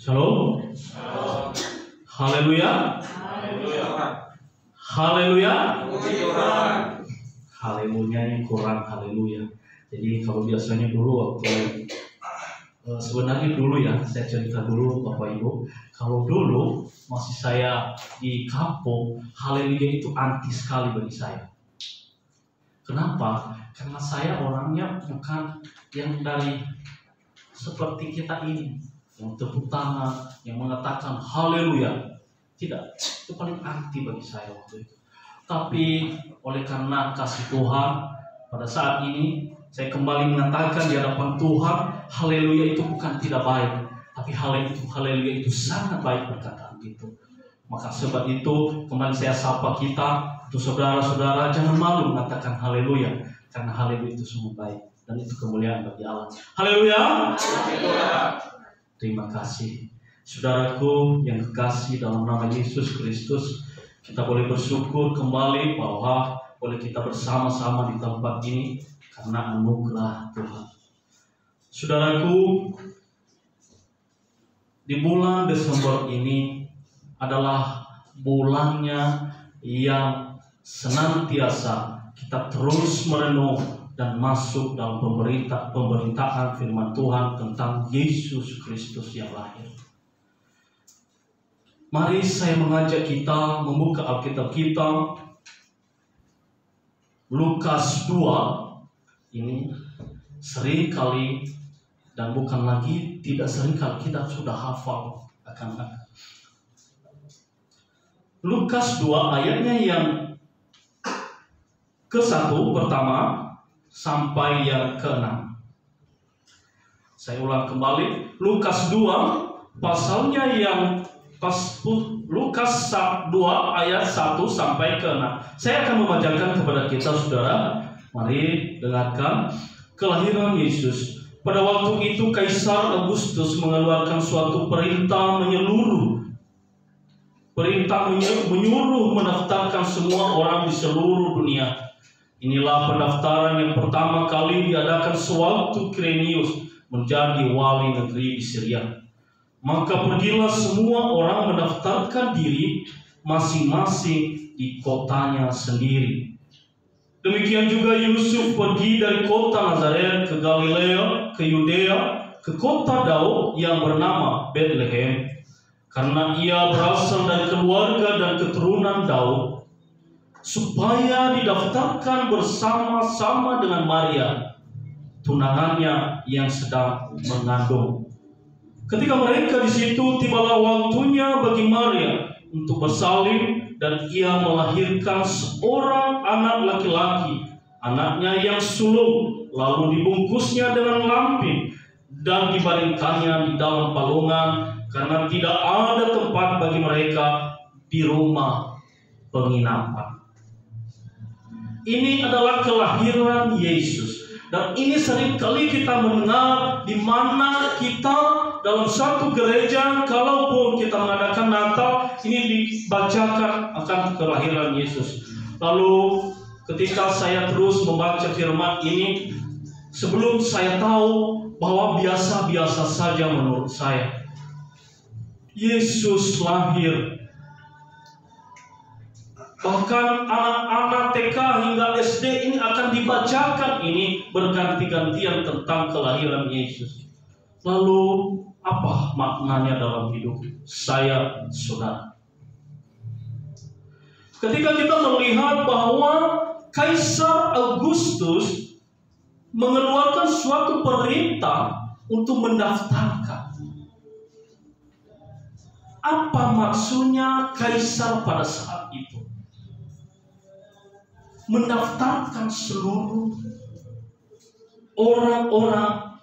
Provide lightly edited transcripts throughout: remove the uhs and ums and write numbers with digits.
Shalom. Haleluya. Haleluya. Haleluya kurang haleluya. Jadi kalau biasanya dulu waktu sebenarnya dulu ya, saya cerita dulu Bapak Ibu. Kalau dulu masih saya di kampung, haleluya itu anti sekali bagi saya. Kenapa? Karena saya orangnya bukan yang dari seperti kita ini, yang tepuk tangan, yang mengatakan haleluya. Tidak, itu paling anti bagi saya waktu itu. Tapi oleh karena kasih Tuhan, pada saat ini saya kembali mengatakan di hadapan Tuhan, haleluya itu bukan tidak baik, tapi haleluya itu sangat baik perkataan itu. Maka sebab itu kembali saya sapa kita, untuk saudara-saudara jangan malu mengatakan haleluya, karena haleluya itu semua baik dan itu kemuliaan bagi Allah. Haleluya. Terima kasih. Saudaraku yang kekasih dalam nama Yesus Kristus, kita boleh bersyukur kembali bahwa boleh kita bersama-sama di tempat ini karena anugerah Tuhan. Saudaraku, di bulan Desember ini adalah bulannya yang senantiasa kita terus merenung dan masuk dalam pemberitaan firman Tuhan tentang Yesus Kristus yang lahir. Mari saya mengajak kita membuka Alkitab kita, Lukas 2. Ini sering kali dan bukan lagi tidak sering kali kita sudah hafal akan Lukas 2 ayatnya yang ke-1 pertama sampai yang ke-6. Saya ulang kembali, Lukas 2 pasalnya yang Lukas 2 ayat 1 sampai ke-6. Saya akan membacakan kepada kita saudara. Mari dengarkan. Kelahiran Yesus. Pada waktu itu Kaisar Agustus mengeluarkan suatu perintah menyuruh mendaftarkan semua orang di seluruh dunia. Inilah pendaftaran yang pertama kali diadakan sewaktu Quirinius menjadi wali negeri di Syria. Maka pergilah semua orang mendaftarkan diri masing-masing di kotanya sendiri. Demikian juga Yusuf pergi dari kota Nazaret ke Galilea, ke Yudea, ke kota Daud yang bernama Bethlehem, karena ia berasal dari keluarga dan keturunan Daud, supaya didaftarkan bersama-sama dengan Maria, tunangannya yang sedang mengandung. Ketika mereka di situ, tibalah waktunya bagi Maria untuk bersalin, dan ia melahirkan seorang anak laki-laki, anaknya yang sulung, lalu dibungkusnya dengan lampin dan dibaringkannya di dalam palungan, karena tidak ada tempat bagi mereka di rumah penginapan. Ini adalah kelahiran Yesus, dan ini seringkali kita mendengar di mana kita dalam satu gereja, kalaupun kita mengadakan Natal, ini dibacakan akan kelahiran Yesus. Lalu ketika saya terus membaca firman ini, sebelum saya tahu bahwa biasa-biasa saja menurut saya, Yesus lahir. Bahkan anak-anak TK hingga SD ini akan dibacakan ini berganti-gantian tentang kelahiran Yesus. Lalu apa maknanya dalam hidup saya, saudara? Ketika kita melihat bahwa Kaisar Agustus mengeluarkan suatu perintah untuk mendaftarkan. Apa maksudnya Kaisar pada saat itu? Mendaftarkan seluruh orang-orang.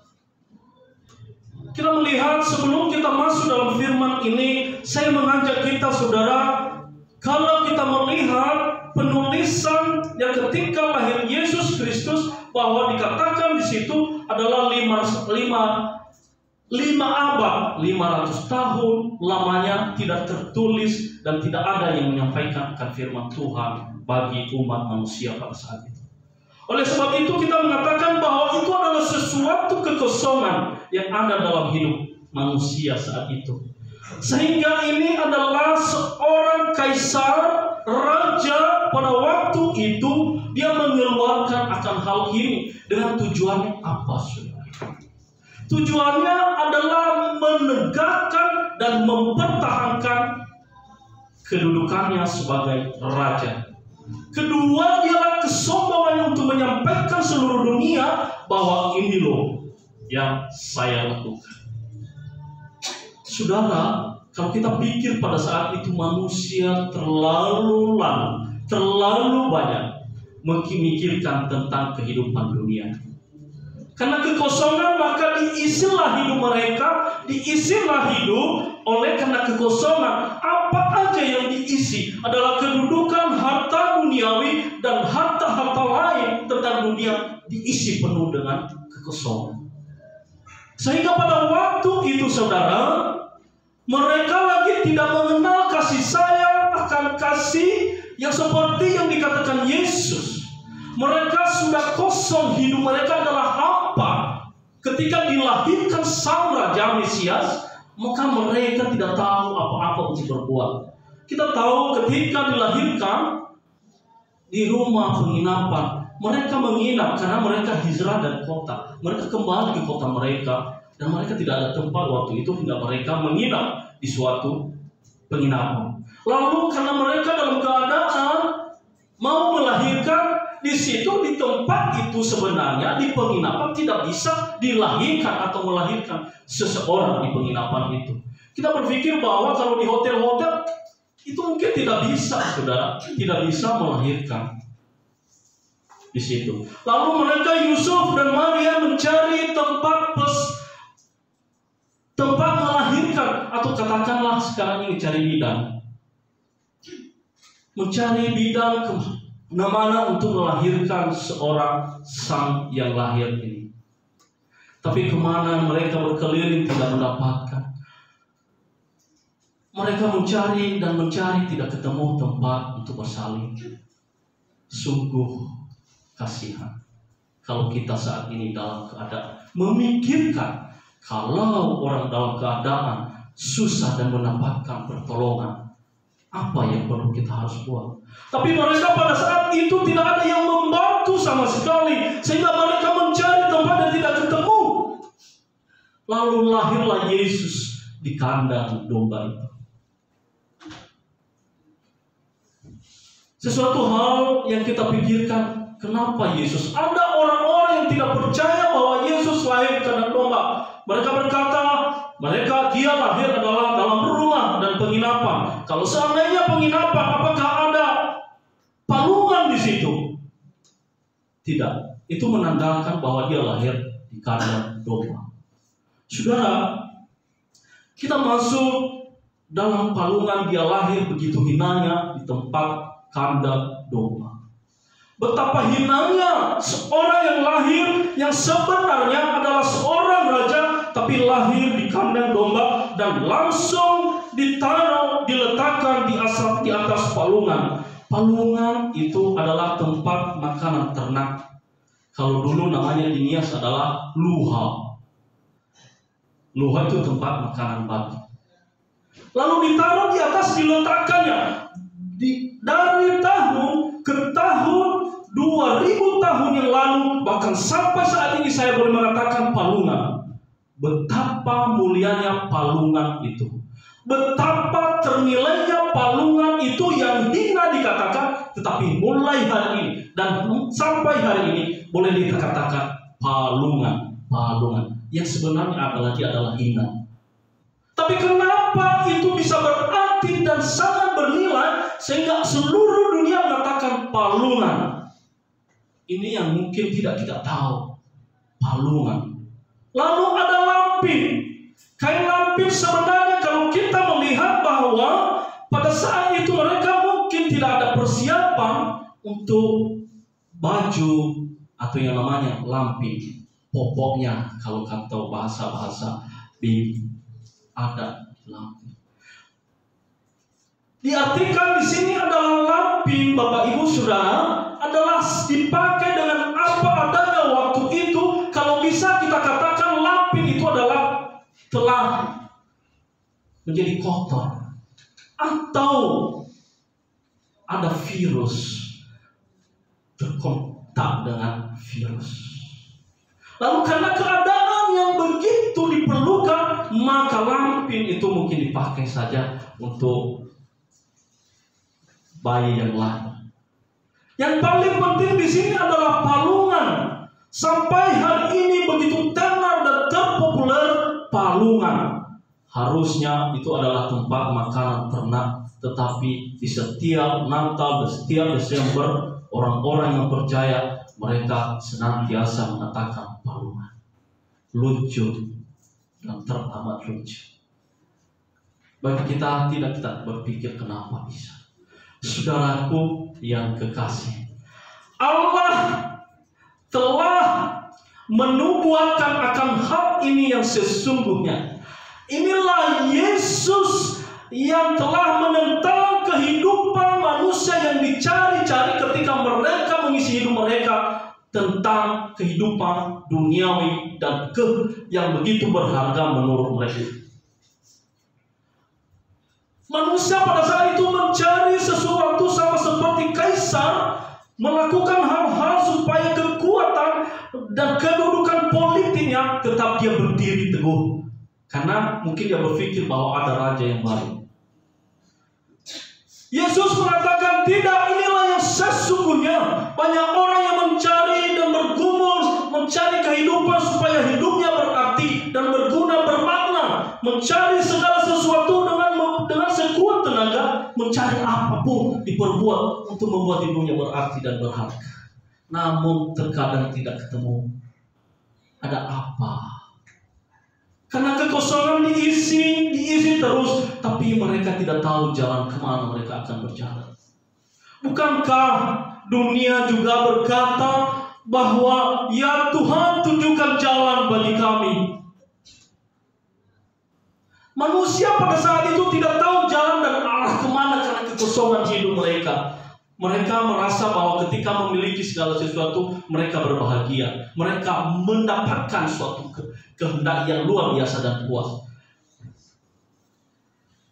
Kita melihat sebelum kita masuk dalam firman ini, saya mengajak kita saudara, kalau kita melihat penulisan yang ketika lahir Yesus Kristus, bahwa dikatakan di situ adalah 5 abad, 500 tahun lamanya tidak tertulis dan tidak ada yang menyampaikan akan firman Tuhan bagi umat manusia pada saat itu. Oleh sebab itu kita mengatakan bahwa itu adalah sesuatu kekosongan yang ada dalam hidup. manusia saat itu. Sehingga ini adalah seorang kaisar, raja pada waktu itu, dia mengeluarkan akan hal ini dengan tujuannya apa, saudara? Tujuannya adalah menegakkan dan mempertahankan kedudukannya sebagai raja. Kedua, ialah kesombongan untuk menyampaikan seluruh dunia bahwa ini loh yang saya lakukan. Saudara, kalau kita pikir pada saat itu manusia terlalu banyak memikirkan tentang kehidupan dunia. Karena kekosongan, maka diisilah hidup oleh karena kekosongan. Apa aja yang diisi adalah kedudukan, harta duniawi, dan harta-harta lain tentang dunia diisi penuh dengan kekosongan. Sehingga pada waktu itu, saudara, mereka lagi tidak mengenal kasih sayang akan kasih yang seperti yang dikatakan Yesus. Mereka sudah kosong, hidup mereka adalah hampa. Ketika dilahirkan sang Raja Mesias, maka mereka tidak tahu apa-apa untuk berbuat. Kita tahu ketika dilahirkan di rumah penginapan, mereka menginap karena mereka hijrah dari kota. Mereka kembali ke kota mereka, dan mereka tidak ada tempat waktu itu hingga mereka menginap di suatu penginapan. Lalu karena mereka dalam keadaan mau melahirkan, di situ di tempat itu sebenarnya di penginapan tidak bisa dilahirkan atau melahirkan seseorang di penginapan itu. Kita berpikir bahwa kalau di hotel-hotel itu mungkin tidak bisa, saudara, tidak bisa melahirkan di situ. Lalu mereka, Yusuf dan Maria, mencari tempat melahirkan, atau katakanlah sekarang ini cari bidan. Mencari bidan kemana untuk melahirkan seorang sang yang lahir ini. Tapi kemana mereka berkeliling tidak mendapatkan. Mereka mencari dan mencari, tidak ketemu tempat untuk bersalin. Sungguh kasihan kalau kita saat ini dalam keadaan memikirkan kalau orang dalam keadaan susah dan mendapatkan pertolongan, apa yang perlu kita harus buat. Tapi mereka pada saat itu tidak ada yang membantu sama sekali, sehingga mereka mencari tempat dan tidak ketemu. Lalu lahirlah Yesus di kandang domba itu. Sesuatu hal yang kita pikirkan, kenapa Yesus? Ada orang-orang yang tidak percaya bahwa Yesus lahir di kandang domba. Mereka berkata, dia lahir adalah dalam rumah dan penginapan. Kalau seandainya penginapan, apakah ada palungan di situ? Tidak. Itu menandakan bahwa dia lahir di kandang domba. Saudara, kita masuk dalam palungan, dia lahir begitu hinanya di tempat kandang domba. Betapa hinanya seorang yang lahir yang sebenarnya adalah seorang raja, tapi lahir di kandang domba dan langsung diletakkan di atas palungan. Palungan itu adalah tempat makanan ternak. Kalau dulu namanya di Nias adalah luha. Luha itu tempat makanan babi. Lalu ditaruh di atas, diletakkannya. Dari tahun ke tahun, 2000 tahun yang lalu, bahkan sampai saat ini saya boleh mengatakan palungan. Betapa mulianya palungan itu. Betapa ternilainya palungan itu yang hina dikatakan, tetapi mulai hari ini dan sampai hari ini boleh dikatakan palungan. Yang sebenarnya adalah hina. Tapi kenapa itu bisa berarti dan sangat bernilai sehingga seluruh dunia mengatakan palungan? Ini yang mungkin tidak kita tahu. Palungan. Lalu ada lampin. Kain lampin sebenarnya kalau kita melihat bahwa pada saat itu mereka mungkin tidak ada persiapan untuk baju atau yang namanya lampin. Popoknya kalau kata bahasa baby ada lampin. Diartikan di sini adalah lampin, Bapak Ibu Saudara, adalah dipakai dengan apa adanya waktu itu. Kalau bisa kita katakan lampin itu adalah telah menjadi kotor, atau ada virus berkontak dengan virus. Lalu karena keadaan yang begitu diperlukan, maka lampin itu mungkin dipakai saja untuk bayi yang lain. Yang paling penting di sini adalah palungan. Sampai hari ini begitu tenar dan terpopuler palungan. Harusnya itu adalah tempat makanan ternak, tetapi di setiap Natal dan setiap Desember, orang-orang yang percaya mereka senantiasa mengatakan palungan. Lucu dan teramat lucu. Bagi kita tidak kita berpikir kenapa bisa. Saudaraku yang kekasih, Allah telah menubuatkan akan hal ini yang sesungguhnya. Inilah Yesus yang telah menentang kehidupan manusia yang dicari-cari ketika mereka mengisi hidup mereka tentang kehidupan duniawi dan yang begitu berharga menurut mereka. Manusia pada saat itu mencari sesuatu sama seperti kaisar, melakukan hal-hal supaya kekuatan dan kedudukan politiknya tetap dia berdiri teguh. Karena mungkin dia berpikir bahwa ada raja yang baru. Yesus mengatakan tidak, inilah yang sesungguhnya. Banyak orang yang mencari dan bergumul, mencari kehidupan supaya hidupnya berarti dan berguna, bermakna. Mencari segala sesuatu dengan sekuat tenaga, mencari apapun diperbuat untuk membuat hidupnya berarti dan berharga. Namun terkadang tidak ketemu. Ada apa? Karena kekosongan diisi terus, tapi mereka tidak tahu jalan kemana mereka akan berjalan. Bukankah dunia juga berkata bahwa ya Tuhan tunjukkan jalan bagi kami? Manusia pada saat itu tidak tahu jalan dan arah kemana karena kekosongan hidup mereka. Mereka merasa bahwa ketika memiliki segala sesuatu, mereka berbahagia. Mereka mendapatkan suatu kehendak yang luar biasa dan puas.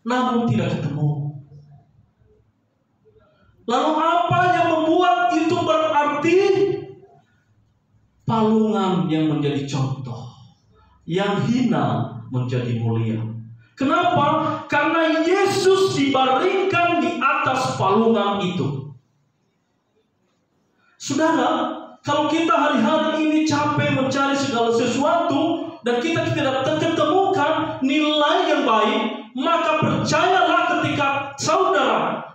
Namun tidak ketemu. Lalu apa yang membuat itu berarti? Palungan yang menjadi contoh, yang hina menjadi mulia. Kenapa? Karena Yesus dibaringkan di atas palungan itu. Saudara, kalau kita hari-hari ini capek mencari segala sesuatu dan kita tidak ketemukan nilai yang baik, maka percayalah ketika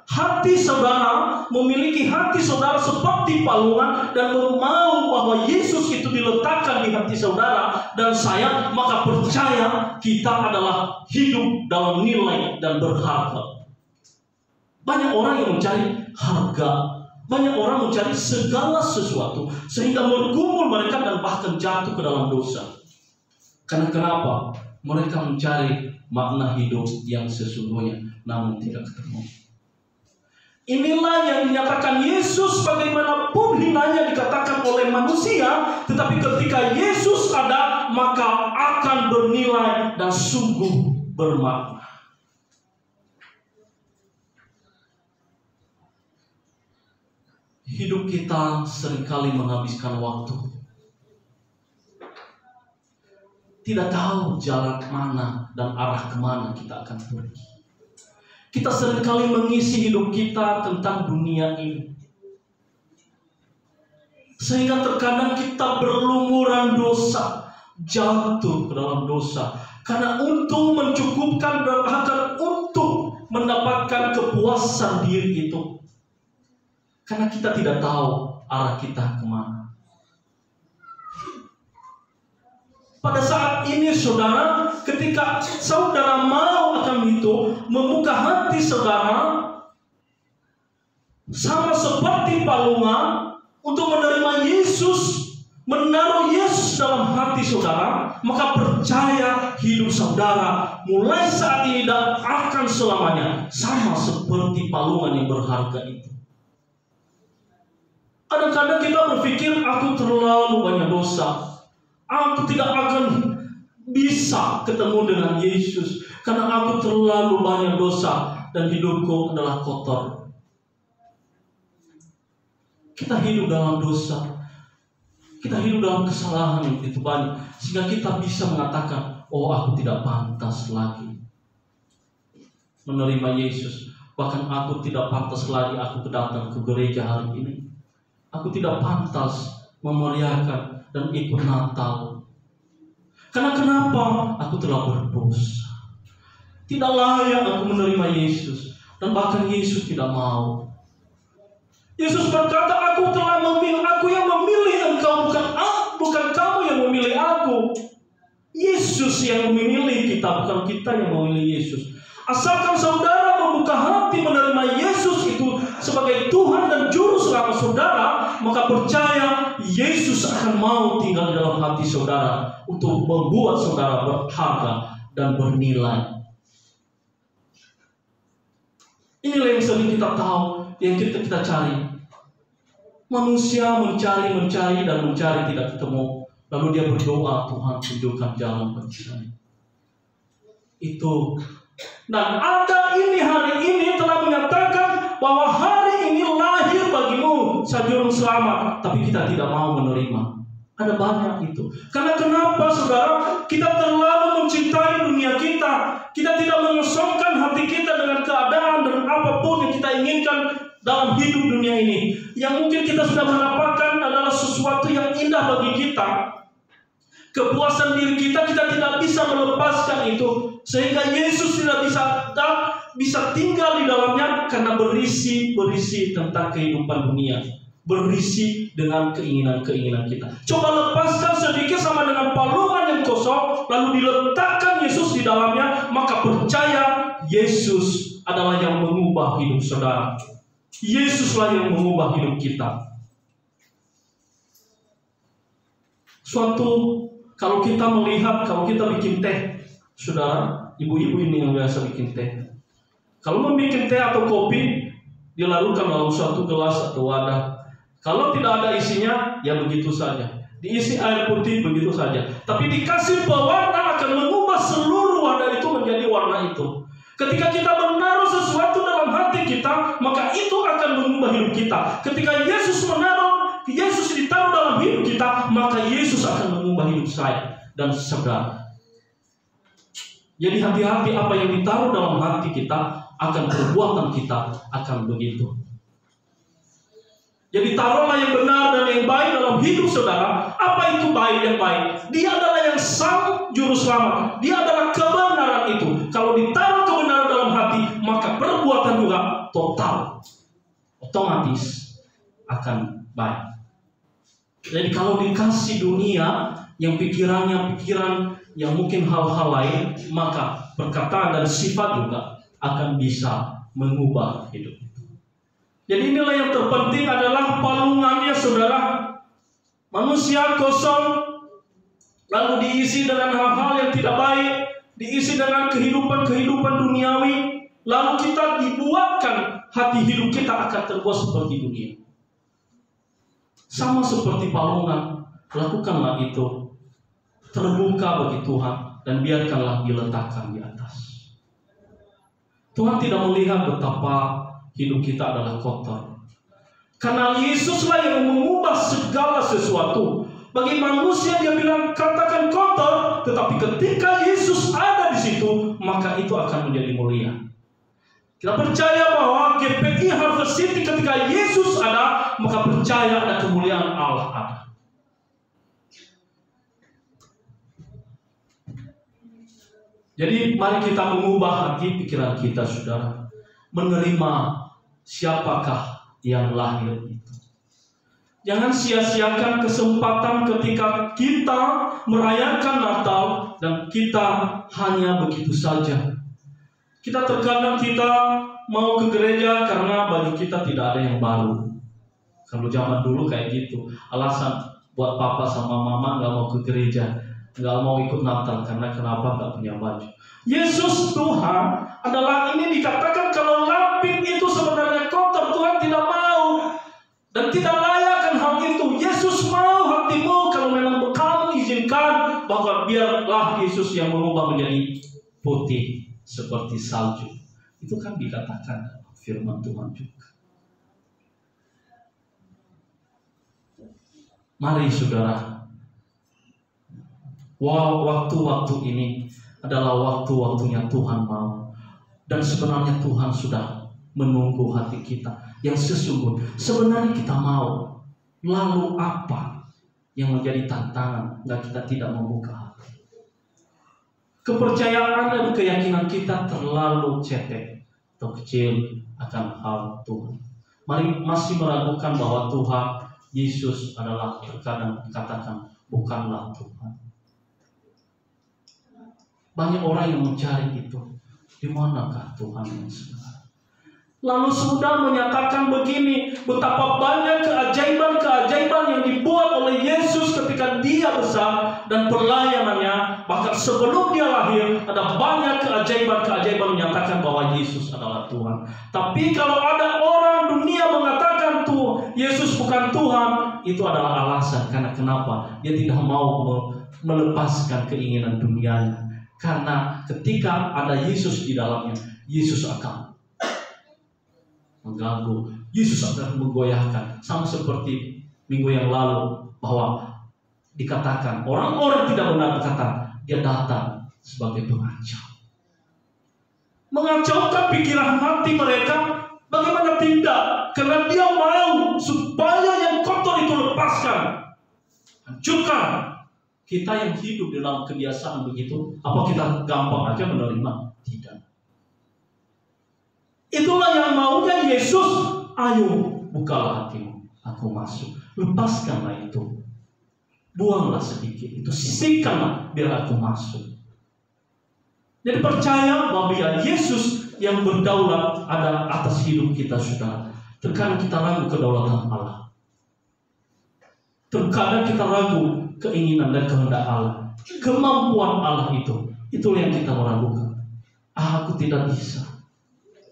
hati saudara memiliki hati saudara seperti palungan dan mau bahwa Yesus itu diletakkan di hati saudara dan saya, maka percaya kita adalah hidup dalam nilai dan berharga. Banyak orang yang mencari harga. Banyak orang mencari segala sesuatu sehingga bergumul mereka dan bahkan jatuh ke dalam dosa. Karena kenapa? Mereka mencari makna hidup yang sesungguhnya namun tidak ketemu. Inilah yang dinyatakan Yesus, bagaimanapun hinanya dikatakan oleh manusia, tetapi ketika Yesus ada maka akan bernilai dan sungguh bermakna. Hidup kita seringkali menghabiskan waktu. Tidak tahu jalan mana dan arah kemana kita akan pergi. Kita seringkali mengisi hidup kita tentang dunia ini. Sehingga terkadang kita berlumuran dosa, jatuh ke dalam dosa. Karena untuk mencukupkan dan bahkan untuk mendapatkan kepuasan diri itu. Karena kita tidak tahu arah kita kemana. Pada saat ini saudara, ketika saudara mau akan itu, membuka hati saudara, sama seperti palungan, untuk menerima Yesus, menaruh Yesus dalam hati saudara, maka percaya hidup saudara mulai saat ini dan akan selamanya, sama seperti palungan yang berharga itu. Kadang-kadang kita berpikir, aku terlalu banyak dosa. Aku tidak akan bisa ketemu dengan Yesus karena aku terlalu banyak dosa dan hidupku adalah kotor. Kita hidup dalam dosa, kita hidup dalam kesalahan yang begitu banyak, sehingga kita bisa mengatakan, oh aku tidak pantas lagi menerima Yesus. Bahkan aku tidak pantas lagi aku datang ke gereja hari ini. Aku tidak pantas memeriahkan dan ikut Natal. Karena kenapa? Aku telah berdosa. Tidak layak aku menerima Yesus. Dan bahkan Yesus tidak mau. Yesus berkata, aku telah memilih, aku yang memilih engkau, bukan kamu yang memilih aku. Yesus yang memilih kita, bukan kita yang memilih Yesus. Asalkan saudara membuka hati menerima Yesus itu sebagai Tuhan dan Juru Selamat saudara, maka percaya Yesus akan mau tinggal di dalam hati saudara untuk membuat saudara berharga dan bernilai. Inilah yang sering kita tahu, yang kita cari. Manusia mencari dan mencari tidak ketemu. Lalu dia berdoa, Tuhan tunjukkan jalan bagi saya. Itu. Dan ada ini hari ini telah menyatakan bahwa hari ini lahir bagimu Juru Selamat, tapi kita tidak mau menerima. Ada banyak itu. Karena kenapa saudara? Kita terlalu mencintai dunia kita. Kita tidak mengosongkan hati kita dengan keadaan dan apapun yang kita inginkan dalam hidup dunia ini. Yang mungkin kita sudah mendapatkan adalah sesuatu yang indah bagi kita. Kepuasan diri kita tidak bisa melepaskan itu. Sehingga Yesus tidak bisa tinggal di dalamnya karena berisi tentang kehidupan dunia. Berisi dengan keinginan-keinginan kita. Coba lepaskan sedikit sama dengan palungan yang kosong, lalu diletakkan Yesus di dalamnya, maka percaya Yesus adalah yang mengubah hidup saudara. Yesuslah yang mengubah hidup kita. Kalau kita melihat, kalau kita bikin teh, saudara, ibu-ibu ini yang biasa bikin teh. Kalau membuat teh atau kopi, dilarutkan dalam suatu gelas atau wadah. Kalau tidak ada isinya, ya begitu saja. Diisi air putih, begitu saja. Tapi dikasih pewarna akan mengubah seluruh wadah itu menjadi warna itu. Ketika kita menaruh sesuatu dalam hati kita, maka itu akan mengubah hidup kita. Ketika Yesus ditaruh dalam hidup kita, maka Yesus akan mengubah hidup saya dan saudara. Jadi hati-hati apa yang ditaruh dalam hati kita, akan perbuatan kita akan begitu. Jadi taruhlah yang benar dan yang baik dalam hidup saudara. Apa itu baik yang baik? Dia adalah yang sang Juru Selamat. Dia adalah kebenaran itu. Kalau ditaruh kebenaran dalam hati, maka perbuatan juga total, otomatis akan baik. Jadi kalau dikasih dunia yang pikiran yang mungkin hal-hal lain, maka perkataan dan sifat juga akan bisa mengubah hidup. Jadi inilah yang terpenting adalah palungannya saudara. Manusia kosong, lalu diisi dengan hal-hal yang tidak baik, diisi dengan kehidupan duniawi, lalu kita dibuatkan hati hidup kita akan terbuat seperti dunia. Sama seperti palungan, lakukanlah itu. Terbuka bagi Tuhan dan biarkanlah diletakkan di atas. Tuhan tidak melihat betapa hidup kita adalah kotor. Karena Yesuslah yang mengubah segala sesuatu. Bagi manusia dia bilang katakan kotor, tetapi ketika Yesus ada di situ, maka itu akan menjadi mulia. Kita percaya bahwa GPI Harvest City ketika Yesus ada, maka percaya ada kemuliaan Allah ada. Jadi mari kita mengubah hati pikiran kita saudara. Menerima siapakah yang lahir itu. Jangan sia-siakan kesempatan ketika kita merayakan Natal dan kita hanya begitu saja. Terkadang kita mau ke gereja karena bagi kita tidak ada yang baru. Kalau zaman dulu kayak gitu, alasan buat papa sama mama nggak mau ke gereja, nggak mau ikut Natal karena kenapa nggak punya baju. Yesus Tuhan adalah ini dikatakan kalau lampin itu sebenarnya kotor, Tuhan tidak mau dan tidak layak hal itu. Yesus mau hatimu kalau memang kamu izinkan bahwa biarlah Yesus yang mengubah menjadi putih seperti salju. Itu kan dikatakan dalam firman Tuhan juga. Mari saudara, waktu-waktu ini adalah waktu-waktunya Tuhan mau. Dan sebenarnya Tuhan sudah menunggu hati kita yang sesungguhnya. Sebenarnya kita mau. Lalu apa yang menjadi tantangan jika kita tidak membuka hati? Kepercayaan dan keyakinan kita terlalu cetek atau kecil akan hal Tuhan. Mari masih meragukan bahwa Tuhan Yesus adalah, terkadang dikatakan bukanlah Tuhan. Banyak orang yang mencari itu. Di manakah Tuhan yang sebenarnya? Lalu sudah menyatakan begini, betapa banyak keajaiban-keajaiban yang dibuat oleh Yesus ketika dia besar dan pelayanannya. Bahkan sebelum dia lahir, ada banyak keajaiban-keajaiban menyatakan bahwa Yesus adalah Tuhan. Tapi kalau ada orang dunia mengatakan Yesus bukan Tuhan, itu adalah alasan. Karena kenapa? Dia tidak mau melepaskan keinginan dunianya. Karena ketika ada Yesus di dalamnya, Yesus akan mengganggu, Yesus akan menggoyahkan. Sama seperti minggu yang lalu, bahwa dikatakan orang-orang tidak benar berkata dia datang sebagai pengacau, mengacaukan pikiran hati mereka. Bagaimana tidak? Karena dia mau supaya yang kotor itu lepaskan, hancurkan. Kita yang hidup dalam kebiasaan begitu, apa kita gampang aja menerima? Tidak. Itulah yang maunya Yesus. Ayo, bukalah hatimu, aku masuk. Lepaskanlah itu. Buanglah sedikit itu, sisihkanlah biar aku masuk. Jadi percaya bahwa Yesus yang berdaulat ada atas hidup kita, saudara. Terkadang kita ragu kedaulatan Allah. Terkadang kita ragu keinginan dan kehendak Allah, kemampuan Allah itu. Itulah yang kita meragukan. Aku tidak bisa.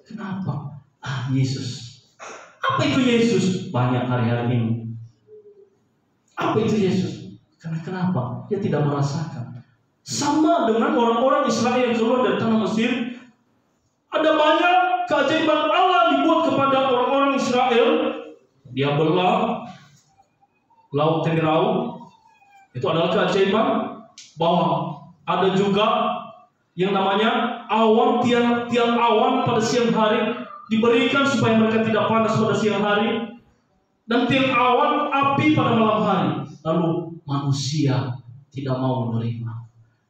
Kenapa? Yesus. Apa itu Yesus? Banyak hari-hari ini. Apa itu Yesus? Karena kenapa? Dia tidak merasakan. Sama dengan orang-orang Israel yang keluar dari tanah Mesir. Ada banyak keajaiban Allah dibuat kepada orang-orang Israel. Dia belah Laut Temirau. Itu adalah keajaiban. Bahwa ada juga yang namanya awan, tiang awan pada siang hari diberikan supaya mereka tidak panas pada siang hari, dan tiang awan api pada malam hari. Lalu manusia tidak mau menerima.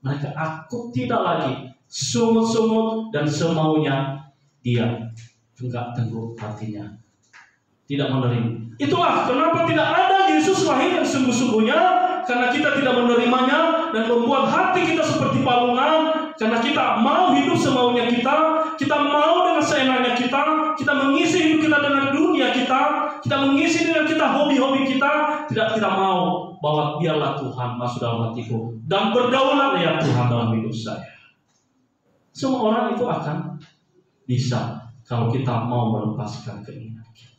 Mereka aku tidak lagi, sungut-sungut dan semaunya dia, tenggak-tengguk hatinya, tidak menerima. Itulah kenapa tidak ada Yesus lahir yang sungguh-sungguhnya. Karena kita tidak menerimanya dan membuat hati kita seperti palungan. Karena kita mau hidup semaunya kita mau dengan seenaknya kita mengisi hidup kita dengan dunia kita mengisi dengan kita hobi-hobi kita. Tidak mau bahwa biarlah Tuhan masuk dalam hatiku dan berdaulat ya Tuhan dalam hidup saya. Semua orang itu akan bisa kalau kita mau melepaskan keinginan kita.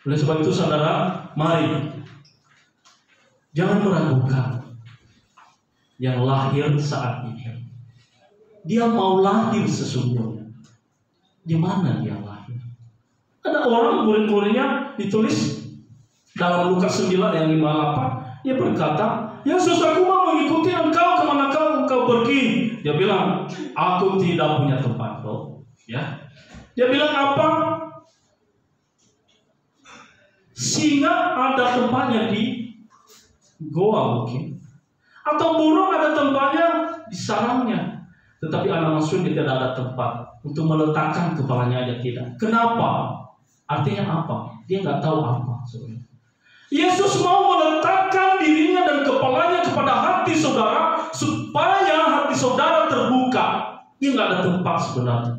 Oleh sebab itu saudara, mari jangan meragukan yang lahir saat ini. Dia mau lahir sesungguhnya. Di mana dia lahir? Ada orang murid-muridnya ditulis dalam Lukas 9 yang 58. Dia berkata, Yesus, aku mau mengikuti engkau kemanakah engkau pergi. Dia bilang, aku tidak punya tempat kok. Ya. Dia bilang apa? Singa ada tempatnya di goa mungkin, atau burung ada tempatnya di sarangnya, tetapi anak manusia tidak ada tempat untuk meletakkan kepalanya aja tidak. Kenapa? Artinya apa? Dia nggak tahu apa sebenarnya. Yesus mau meletakkan dirinya dan kepalanya kepada hati saudara supaya hati saudara terbuka. Dia nggak ada tempat sebenarnya.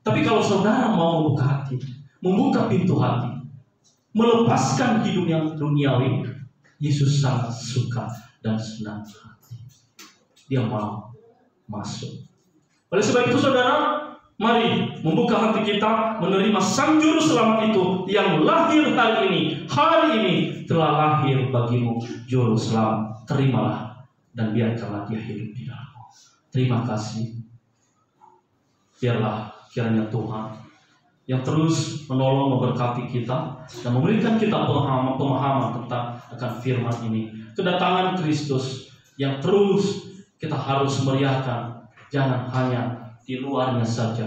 Tapi kalau saudara mau membuka hati, membuka pintu hati, melepaskan hidup yang duniawi, Yesus sangat suka dan senang hati. Dia mau masuk. Oleh sebab itu saudara, Mari membuka hati kita menerima Sang Juru Selamat itu yang lahir hari ini. Hari ini telah lahir bagimu Juru Selamat. Terimalah dan biarkanlah dia hidup di dalammu. Terima kasih. Biarlah kiranya Tuhan yang terus menolong memberkati kita dan memberikan kita pemahaman tentang akan firman ini. Kedatangan Kristus yang terus kita harus meriahkan. Jangan hanya di luarnya saja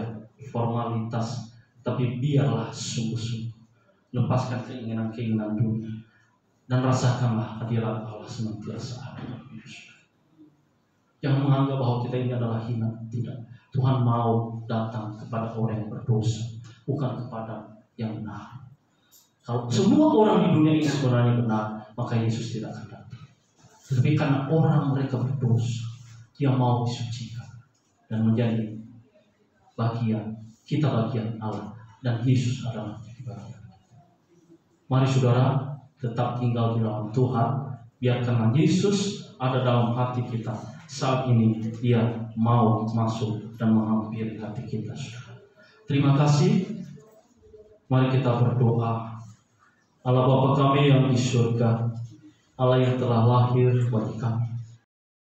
formalitas, tapi biarlah sungguh-sungguh lepaskan keinginan-keinginan dunia dan rasakanlah hadirat Allah senantiasa ada dalam hidup kita. Jangan menganggap bahwa kita ini adalah hina. Tidak. Tuhan mau datang kepada orang yang berdosa, bukan kepada yang benar. Kalau semua orang di dunia ini sebenarnya benar, maka Yesus tidak akan datang. Tetapi karena orang mereka berdosa, Dia mau disucikan dan menjadi bagian Allah, dan Yesus adalah bagian. Mari saudara tetap tinggal di dalam Tuhan. Biarkanlah Yesus ada dalam hati kita. Saat ini Dia mau masuk dan menghampiri hati kita, saudara. Terima kasih. Mari kita berdoa. Allah Bapa kami yang di surga, Allah yang telah lahir bagi kami,